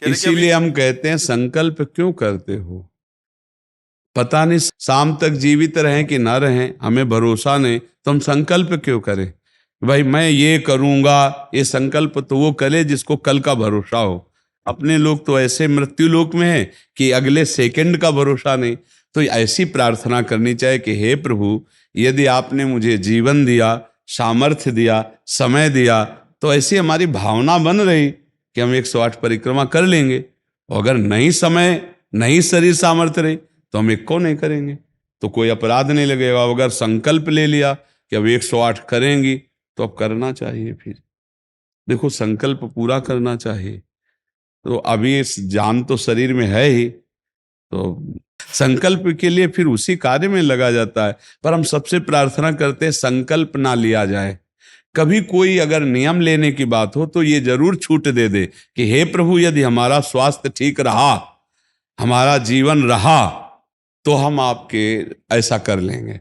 कह रहे कि अभी इसीलिए हम कहते हैं संकल्प क्यों करते हो? पता नहीं शाम तक जीवित रहें कि ना रहें, हमें भरोसा नहीं, तो हम संकल्प क्यों करें? भाई मैं ये करूंगा, ये संकल्प तो वो करे जिसको कल का भरोसा हो। अपने लोग तो ऐसे मृत्यु लोक में है कि अगले सेकंड का भरोसा नहीं। तो ऐसी प्रार्थना करनी चाहिए कि हे प्रभु, यदि आपने मुझे जीवन दिया, सामर्थ्य दिया, समय दिया, तो ऐसी हमारी भावना बन रही कि हम 108 परिक्रमा कर लेंगे। और अगर नहीं समय, नहीं शरीर सामर्थ्य रही, तो हम एक को नहीं करेंगे, तो कोई अपराध नहीं लगेगा। अगर संकल्प ले लिया कि अब 108 करेंगी, तो अब करना चाहिए। फिर देखो, संकल्प पूरा करना चाहिए। तो अभी इस जान तो शरीर में है ही, तो संकल्प के लिए फिर उसी कार्य में लगा जाता है। पर हम सबसे प्रार्थना करते हैं संकल्प ना लिया जाए। कभी कोई अगर नियम लेने की बात हो तो ये जरूर छूट दे दे कि हे प्रभु, यदि हमारा स्वास्थ्य ठीक रहा, हमारा जीवन रहा, तो हम आपके ऐसा कर लेंगे।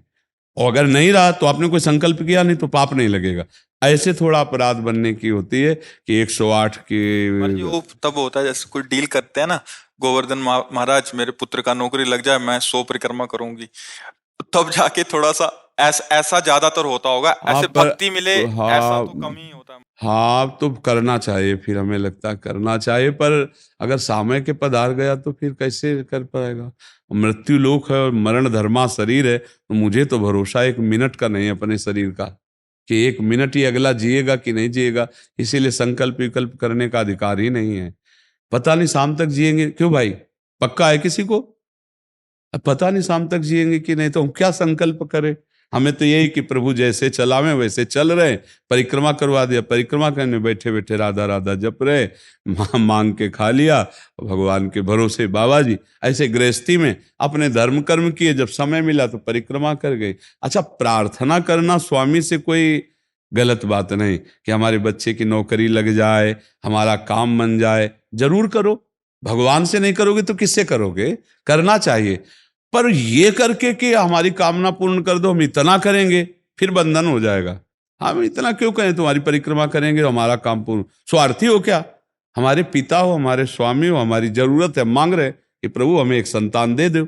और अगर नहीं रहा तो आपने कोई संकल्प किया नहीं, तो पाप नहीं लगेगा। ऐसे थोड़ा अपराध बनने की होती है कि 108 की। महाराज जी वो तब होता है जैसे कोई डील करते हैं ना, गोवर्धन महाराज मेरे पुत्र का नौकरी लग जाए, मैं 100 परिक्रमा करूंगी, तब जाके थोड़ा सा ऐसा ज्यादातर होता होगा। हाँ ऐसे पर भक्ति मिले ऐसा हाँ, तो कम ही होता है। हाँ तो करना चाहिए, फिर हमें लगता है करना चाहिए। पर अगर समय के पधार गया तो फिर कैसे कर पाएगा? मृत्यु लोक है और मरण धर्मा शरीर है, तो मुझे तो भरोसा 1 मिनट का नहीं है अपने शरीर का कि 1 मिनट ही अगला जिएगा कि नहीं जिएगा। इसीलिए संकल्प विकल्प करने का अधिकार ही नहीं है। पता नहीं शाम तक जिएंगे क्यों भाई, पक्का है किसी को? अब पता नहीं शाम तक जिएंगे कि नहीं, तो हम क्या संकल्प करें? हमें तो यही कि प्रभु जैसे चलावे वैसे चल रहे। परिक्रमा करवा दिया, परिक्रमा करने बैठे बैठे राधा राधा जप रहे, मांग के खा लिया, भगवान के भरोसे बाबा जी। ऐसे गृहस्थी में अपने धर्म कर्म किए, जब समय मिला तो परिक्रमा कर गए। अच्छा, प्रार्थना करना स्वामी से कोई गलत बात नहीं कि हमारे बच्चे की नौकरी लग जाए, हमारा काम बन जाए, जरूर करो। भगवान से नहीं करोगे तो किससे करोगे? करना चाहिए। पर ये करके कि हमारी कामना पूर्ण कर दो, हम इतना करेंगे, फिर बंधन हो जाएगा। हम इतना क्यों करें, तुम्हारी परिक्रमा करेंगे तो हमारा काम पूर्ण। स्वार्थी हो क्या? हमारे पिता हो, हमारे स्वामी हो, हमारी जरूरत है, मांग रहे कि प्रभु हमें एक संतान दे दो,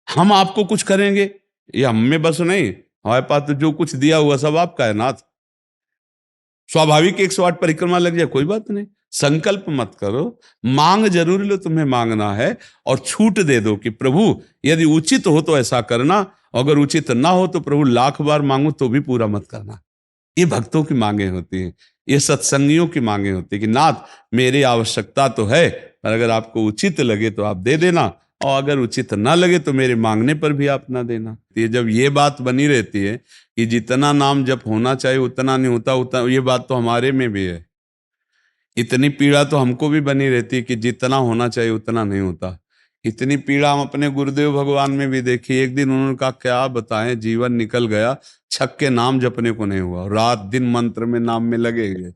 हम आपको कुछ करेंगे। ये हम में बस नहीं, हमारे पास तो जो कुछ दिया हुआ सब आपका है नाथ। स्वाभाविक 108 परिक्रमा लग जाए, कोई बात नहीं। संकल्प मत करो, मांग जरूर लो, तुम्हें मांगना है। और छूट दे दो कि प्रभु यदि उचित हो तो ऐसा करना, अगर उचित ना हो तो प्रभु लाख बार मांगो तो भी पूरा मत करना। ये भक्तों की मांगे होती हैं, ये सत्संगियों की मांगे होती है कि नाथ मेरी आवश्यकता तो है, पर अगर आपको उचित लगे तो आप दे देना, और अगर उचित ना लगे तो मेरे मांगने पर भी आप ना देना। ये जब ये बात बनी रहती है कि जितना नाम जप होना चाहिए उतना नहीं होता, उतना, ये बात तो हमारे में भी है। इतनी पीड़ा तो हमको भी बनी रहती है कि जितना होना चाहिए उतना नहीं होता। इतनी पीड़ा हम अपने गुरुदेव भगवान में भी देखी। एक दिन उन्होंने कहा क्या बताएं, जीवन निकल गया, छक के नाम जपने को नहीं हुआ, रात दिन मंत्र में नाम में लगे गए,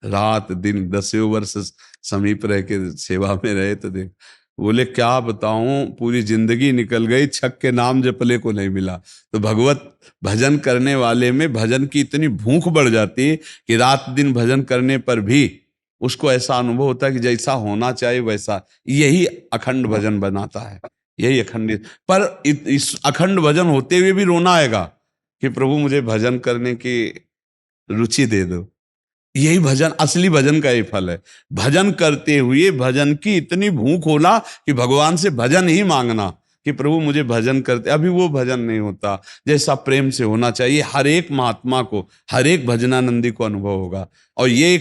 रात दिन 10 वर्ष समीप रह के सेवा में रहे। तो देख, बोले क्या बताऊं, पूरी जिंदगी निकल गई, छक के नाम जपले को नहीं मिला। तो भगवत भजन करने वाले में भजन की इतनी भूख बढ़ जाती है कि रात दिन भजन करने पर भी उसको ऐसा अनुभव होता है कि जैसा होना चाहिए वैसा। यही अखंड भजन बनाता है, यही अखंड। पर इस अखंड भजन होते हुए भी रोना आएगा कि प्रभु मुझे भजन करने की रुचि दे दो। यही भजन, असली भजन का ही फल है। भजन करते हुए भजन की इतनी भूख होना कि भगवान से भजन ही मांगना कि प्रभु मुझे भजन करते। अभी वो भजन नहीं होता जैसा प्रेम से होना चाहिए। हर एक महात्मा को, हर एक भजनानंदी को अनुभव होगा। और ये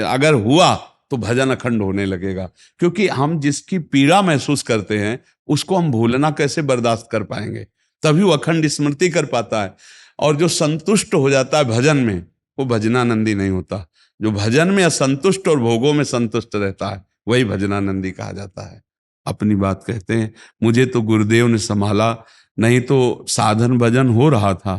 अगर हुआ तो भजन अखंड होने लगेगा। क्योंकि हम जिसकी पीड़ा महसूस करते हैं उसको हम भूलना कैसे बर्दाश्त कर पाएंगे? तभी वो अखंड स्मृति कर पाता है। और जो संतुष्ट हो जाता है भजन में, वो भजनानंदी नहीं होता। जो भजन में असंतुष्ट और भोगों में संतुष्ट रहता है वही भजनानंदी कहा जाता है। अपनी बात कहते हैं, मुझे तो गुरुदेव ने संभाला, नहीं तो साधन भजन हो रहा था,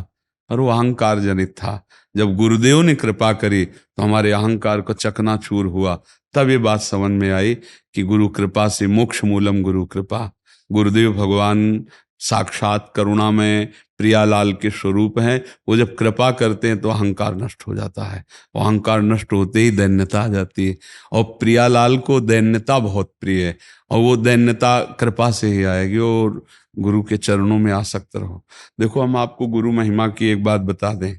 पर वो अहंकार जनित था। जब गुरुदेव ने कृपा करी तो हमारे अहंकार को चकनाचूर हुआ। तब ये बात समझ में आई कि गुरु कृपा से मोक्ष मूलम गुरु कृपा। गुरुदेव भगवान साक्षात करुणामय प्रियालाल के स्वरूप हैं। वो जब कृपा करते हैं तो अहंकार नष्ट हो जाता है, और अहंकार नष्ट होते ही दैन्यता आ जाती है। और प्रियालाल को दैन्यता बहुत प्रिय है, और वो दैन्यता कृपा से ही आएगी। और गुरु के चरणों में आसक्त रहो। देखो, हम आपको गुरु महिमा की एक बात बता दें।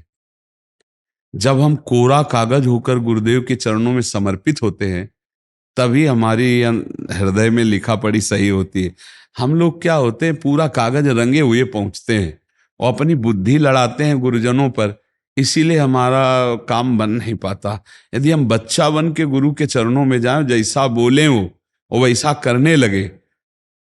जब हम कोरा कागज होकर गुरुदेव के चरणों में समर्पित होते हैं, तभी हमारी हृदय में लिखा पढ़ी सही होती है। हम लोग क्या होते हैं, पूरा कागज रंगे हुए पहुंचते हैं और अपनी बुद्धि लड़ाते हैं गुरुजनों पर, इसीलिए हमारा काम बन नहीं पाता। यदि हम बच्चा बन के गुरु के चरणों में जाएं, जैसा बोले वो और वैसा करने लगे,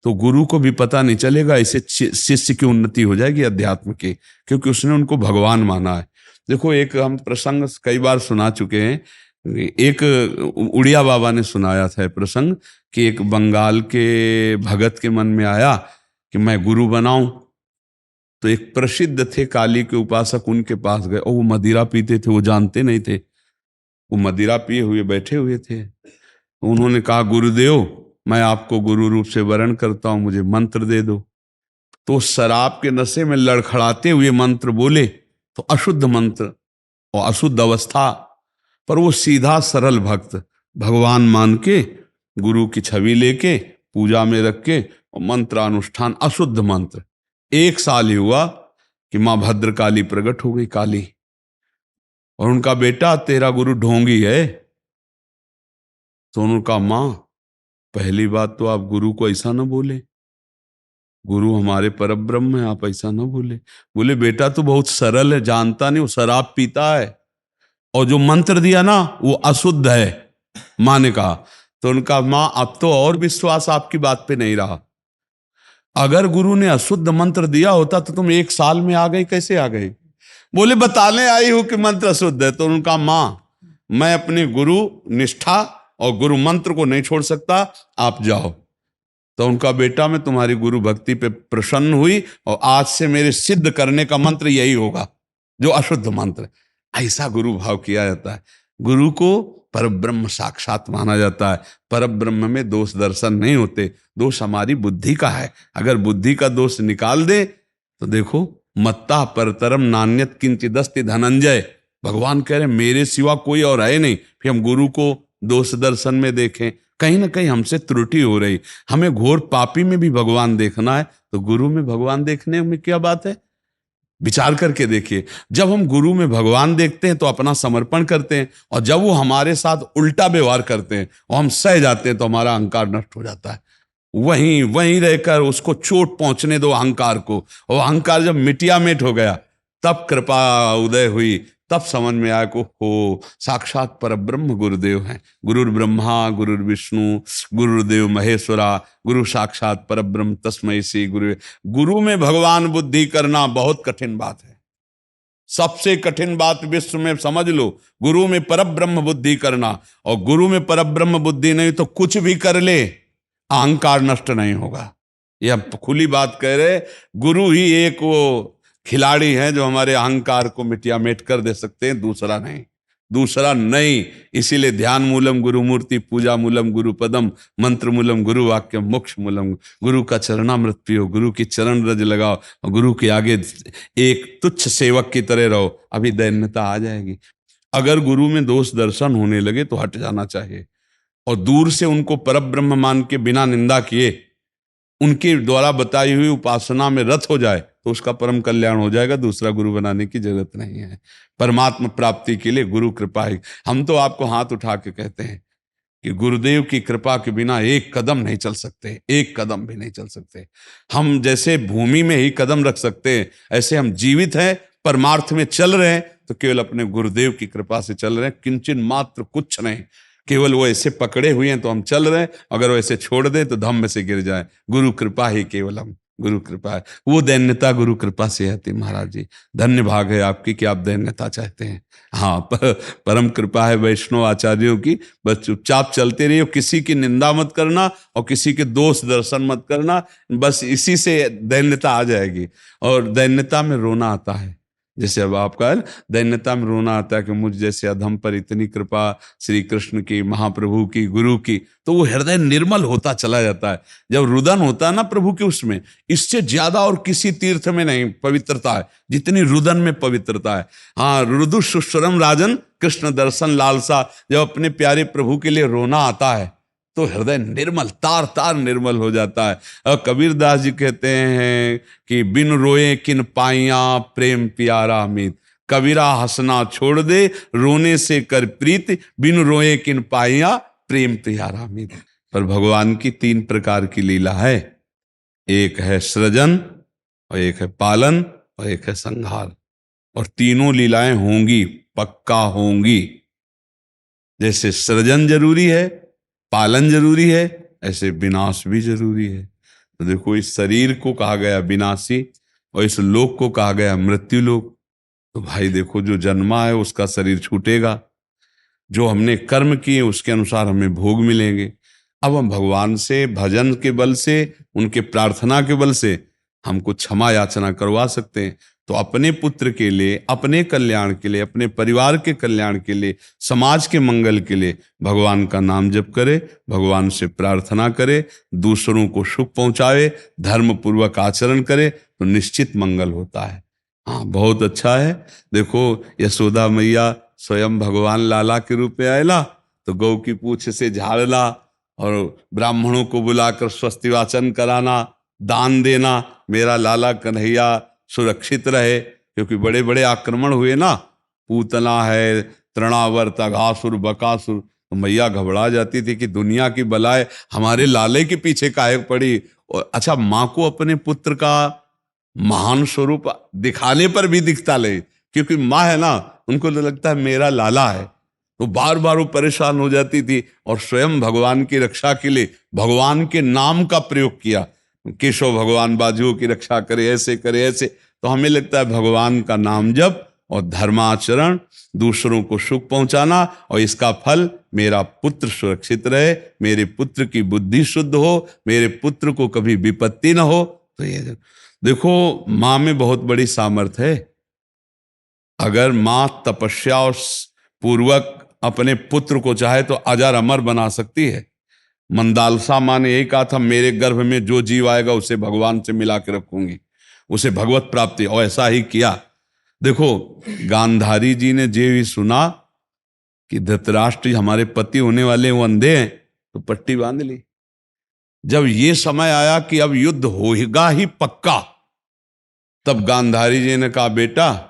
तो गुरु को भी पता नहीं चलेगा। ऐसे शिष्य की उन्नति हो जाएगी अध्यात्म की, क्योंकि उसने उनको भगवान माना है। देखो, एक हम प्रसंग कई बार सुना चुके हैं। एक उड़िया बाबा ने सुनाया था प्रसंग कि एक बंगाल के भगत के मन में आया कि मैं गुरु बनाऊं। तो एक प्रसिद्ध थे काली के उपासक, उनके पास गए, और वो मदिरा पीते थे, वो जानते नहीं थे। वो मदिरा पिए हुए बैठे हुए थे। उन्होंने कहा, गुरुदेव, मैं आपको गुरु रूप से वरण करता हूं, मुझे मंत्र दे दो। तो शराब के नशे में लड़खड़ाते हुए मंत्र बोले, तो अशुद्ध मंत्र और अशुद्ध अवस्था, पर वो सीधा सरल भक्त भगवान मान के गुरु की छवि लेके पूजा में रख के और मंत्रानुष्ठान, अशुद्ध मंत्र। 1 साल ही हुआ कि मां भद्रकाली प्रकट हो गई, काली, और उनका बेटा, तेरा गुरु ढोंगी है। तो उनका, मां, पहली बात तो आप गुरु को ऐसा ना बोले, गुरु हमारे परब्रह्म है, आप ऐसा ना बोले। बोले, बेटा तू बहुत सरल है, जानता नहीं, वो शराब पीता है, और जो मंत्र दिया ना वो अशुद्ध है। मां ने कहा। तो उनका, मां, अब तो और विश्वास आपकी बात पे नहीं रहा। अगर गुरु ने अशुद्ध मंत्र दिया होता तो तुम 1 साल में आ गई, कैसे आ गई? बोले, बताने आई हूं कि मंत्र अशुद्ध है। तो उनका, मां, मैं अपने गुरु निष्ठा और गुरु मंत्र को नहीं छोड़ सकता, आप जाओ। तो उनका बेटा, मैं तुम्हारी गुरु भक्ति पे प्रसन्न हुई, और आज से मेरे सिद्ध करने का मंत्र यही होगा, जो अशुद्ध मंत्र। ऐसा गुरु भाव किया जाता है। गुरु को परब्रह्म साक्षात माना जाता है। परब्रह्म में दोष दर्शन नहीं होते, दोष हमारी बुद्धि का है। अगर बुद्धि का दोष निकाल दे तो देखो, मत्ता परतरम नान्यत किंचिदस्ति धनंजय, भगवान कह रहे मेरे सिवा कोई और है नहीं। फिर हम गुरु को दोष दर्शन में देखें, कहीं ना कहीं हमसे त्रुटि हो रही। हमें घोर पापी में भी भगवान देखना है, तो गुरु में भगवान देखने में क्या बात है? विचार करके देखिए। जब हम गुरु में भगवान देखते हैं तो अपना समर्पण करते हैं, और जब वो हमारे साथ उल्टा व्यवहार करते हैं और हम सह जाते हैं, तो हमारा अहंकार नष्ट हो जाता है। वहीं वहीं रहकर उसको चोट पहुंचने दो अहंकार को, और अहंकार जब मिटिया मिट हो गया, तब कृपा उदय हुई, तब समझ में आया को हो साक्षात परब्रह्म गुरुदेव हैं। गुरुर् ब्रह्मा गुरुर् विष्णु गुरुर्देव महेश्वरा, गुरु साक्षात परब्रह्म तस्मै श्री गुरु। गुरु में भगवान बुद्धि करना बहुत कठिन बात है, सबसे कठिन बात विश्व में, समझ लो। गुरु में परब्रह्म बुद्धि करना, और गुरु में परब्रह्म बुद्धि नहीं तो कुछ भी कर ले, अहंकार नष्ट नहीं होगा। यह खुली बात कह रहे। गुरु ही एक वो खिलाड़ी हैं जो हमारे अहंकार को मिटिया मेट कर दे सकते हैं, दूसरा नहीं, दूसरा नहीं। इसीलिए ध्यान मूलम गुरु मूर्ति, पूजा मूलम गुरु पदम, मंत्र मूलम गुरु वाक्यम, मोक्ष मूलम। गुरु का चरणामृत पियो, गुरु की चरण रज लगाओ, और गुरु के आगे एक तुच्छ सेवक की तरह रहो, अभी दैन्यता आ जाएगी। अगर गुरु में दोष दर्शन होने लगे तो हट जाना चाहिए, और दूर से उनको परब्रह्म मान के बिना निंदा किए उनके द्वारा बताई हुई उपासना में रत हो जाए तो उसका परम कल्याण हो जाएगा। दूसरा गुरु बनाने की जरूरत नहीं है। परमात्मा प्राप्ति के लिए गुरु कृपा ही। हम तो आपको हाथ उठा के कहते हैं कि गुरुदेव की कृपा के बिना एक कदम नहीं चल सकते, एक कदम भी नहीं चल सकते। हम जैसे भूमि में ही कदम रख सकते हैं, ऐसे हम जीवित हैं, परमार्थ में चल रहे हैं, तो केवल अपने गुरुदेव की कृपा से चल रहे हैं, किंचन मात्र कुछ नहीं। केवल वो ऐसे पकड़े हुए हैं तो हम चल रहे हैं, अगर वो ऐसे छोड़ दें तो धम्म से गिर जाए। गुरु कृपा ही केवलम, गुरु कृपा है। वो दैन्यता गुरु कृपा से आती। महाराज जी, धन्य भाग है आपकी कि आप दैन्यता चाहते हैं। हाँ, परम कृपा है वैष्णव आचार्यों की। बस चुपचाप चलते रहिए, किसी की निंदा मत करना और किसी के दोष दर्शन मत करना, बस इसी से दैन्यता आ जाएगी। और दैन्यता में रोना आता है, जैसे अब आपका दैन्यता में रोना आता है कि मुझ जैसे अधम पर इतनी कृपा श्री कृष्ण की, महाप्रभु की, गुरु की, तो वो हृदय निर्मल होता चला जाता है। जब रुदन होता है ना प्रभु के, उसमें इससे ज्यादा और किसी तीर्थ में नहीं पवित्रता है जितनी रुदन में पवित्रता है। हाँ, रुदु सुश्रम राजन कृष्ण दर्शन लालसा, जब अपने प्यारे प्रभु के लिए रोना आता है तो हृदय निर्मल, तार तार निर्मल हो जाता है। और कबीर दास जी कहते हैं कि बिन रोए किन पाइया प्रेम प्यारा मीत, कबीरा हंसना छोड़ दे रोने से कर प्रीत, बिन रोए किन पाइया प्रेम प्यारा मीत। पर भगवान की 3 प्रकार की लीला है, एक है सृजन और एक है पालन और एक है संहार, और तीनों लीलाएं होंगी, पक्का होंगी। जैसे सृजन जरूरी है, पालन जरूरी है, ऐसे विनाश भी जरूरी है। तो देखो, इस शरीर को कहा गया विनाशी और इस लोक को कहा गया मृत्यु लोक। तो भाई देखो, जो जन्मा है उसका शरीर छूटेगा, जो हमने कर्म किए उसके अनुसार हमें भोग मिलेंगे। अब हम भगवान से भजन के बल से, उनके प्रार्थना के बल से हमको क्षमा याचना करवा सकते हैं। तो अपने पुत्र के लिए, अपने कल्याण के लिए, अपने परिवार के कल्याण के लिए, समाज के मंगल के लिए भगवान का नाम जप करे, भगवान से प्रार्थना करे, दूसरों को सुख पहुंचावे, धर्म पूर्वक आचरण करे, तो निश्चित मंगल होता है। हाँ, बहुत अच्छा है। देखो, यशोदा मैया स्वयं भगवान लाला के रूप में आयला तो गौ की पूंछ से झाड़ना और ब्राह्मणों को बुलाकर स्वस्ति वाचन कराना, दान देना, मेरा लाला कन्हैया सुरक्षित रहे। क्योंकि बड़े बड़े आक्रमण हुए ना, पूतना है, तृणावर्त, अघासुर, बकासुर, तो मैया घबरा जाती थी कि दुनिया की बलाएं हमारे लाले के पीछे काहे पड़ी। और अच्छा, माँ को अपने पुत्र का महान स्वरूप दिखाने पर भी दिखता ले, क्योंकि माँ है ना, उनको तो लगता है मेरा लाला है, तो बार बार वो परेशान हो जाती थी। और स्वयं भगवान की रक्षा के लिए भगवान के नाम का प्रयोग किया, केशव भगवान बाजुओं की रक्षा करे, ऐसे करे, ऐसे। तो हमें लगता है भगवान का नाम जप और धर्माचरण, दूसरों को सुख पहुंचाना, और इसका फल मेरा पुत्र सुरक्षित रहे, मेरे पुत्र की बुद्धि शुद्ध हो, मेरे पुत्र को कभी विपत्ति ना हो। तो ये देखो, माँ में बहुत बड़ी सामर्थ्य है। अगर माँ तपस्या और पूर्वक अपने पुत्र को चाहे तो अजर अमर बना सकती है। मंदालसा माँ ने यही कहा था, मेरे गर्भ में जो जीव आएगा उसे भगवान से मिला के रखूंगी, उसे भगवत प्राप्ति, और ऐसा ही किया। देखो, गांधारी जी ने जे भी सुना कि धृतराष्ट्र हमारे पति होने वाले वो अंधे हैं, तो पट्टी बांध ली। जब ये समय आया कि अब युद्ध होगा ही पक्का, तब गांधारी जी ने कहा, बेटा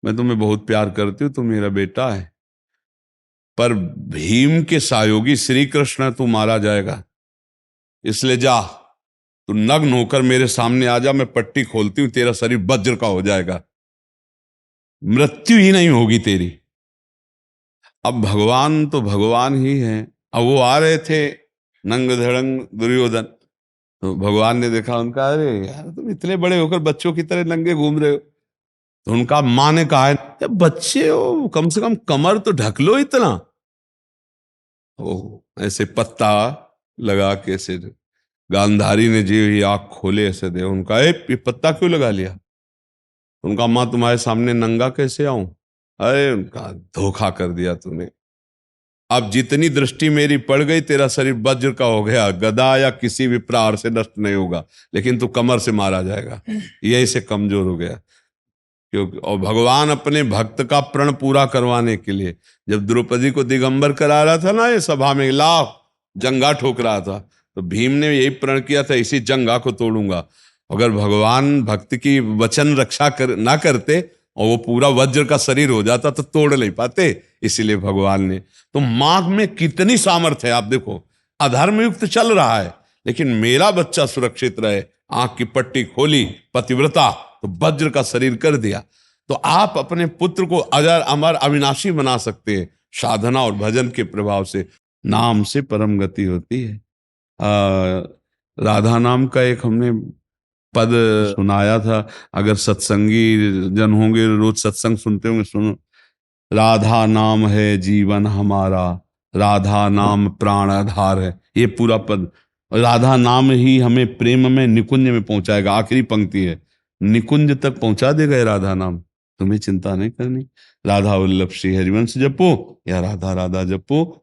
मैं तुम्हें बहुत प्यार करती हूं, तुम मेरा बेटा है, पर भीम के सहयोगी श्री कृष्ण तू मारा जाएगा, इसलिए जा, तू नग्न होकर मेरे सामने आ जा, मैं पट्टी खोलती हूं, तेरा शरीर वज्र का हो जाएगा, मृत्यु ही नहीं होगी तेरी। अब भगवान तो भगवान ही है। अब वो आ रहे थे नंग धड़ंग दुर्योधन, तो भगवान ने देखा उनका, अरे यार तुम इतने बड़े होकर बच्चों की तरह नंगे घूम रहे हो। तो उनका माँ ने कहा है, बच्चे हो, कम से कम कमर तो ढक लो इतना। ओ ऐसे पत्ता लगा के ऐसे, गांधारी ने जी ही आंख खोले ऐसे दे, उनका ये पत्ता क्यों लगा लिया? उनका, माँ तुम्हारे सामने नंगा कैसे आऊं? अरे उनका, धोखा कर दिया तूने, अब जितनी दृष्टि मेरी पड़ गई, तेरा शरीर वज्र का हो गया, गदा या किसी भी प्रहार से नष्ट नहीं होगा, लेकिन तू कमर से मारा जाएगा, यही से कमजोर हो गया। क्योंकि और भगवान अपने भक्त का प्रण पूरा करवाने के लिए जब द्रौपदी को दिगंबर करा रहा था ना, ये सभा में लाभ जंगा ठोक रहा था, तो भीम ने यही प्रण किया था, इसी जंगा को तोड़ूंगा। अगर भगवान भक्त की वचन रक्षा ना करते और वो पूरा वज्र का शरीर हो जाता तो तोड़ नहीं पाते, इसीलिए भगवान ने। तो माँ में कितनी सामर्थ्य है, आप देखो, अधर्म युक्त चल रहा है लेकिन मेरा बच्चा सुरक्षित रहे, आंख की पट्टी खोली, पतिव्रता, तो वज्र का शरीर कर दिया। तो आप अपने पुत्र को अजर अमर अविनाशी बना सकते हैं साधना और भजन के प्रभाव से। नाम से परम गति होती है। राधा नाम का एक हमने पद सुनाया था, अगर सत्संगी जन होंगे, रोज सत्संग सुनते होंगे, सुनो, राधा नाम है जीवन हमारा, राधा नाम प्राण आधार है। ये पूरा पद, राधा नाम ही हमें प्रेम में निकुंज में पहुंचाएगा। आखिरी पंक्ति है, निकुंज तक पहुंचा देगा ये राधा नाम। तुम्हें चिंता नहीं करनी। राधा वल्लभ श्री हरिवंश जपो या राधा राधा जपो,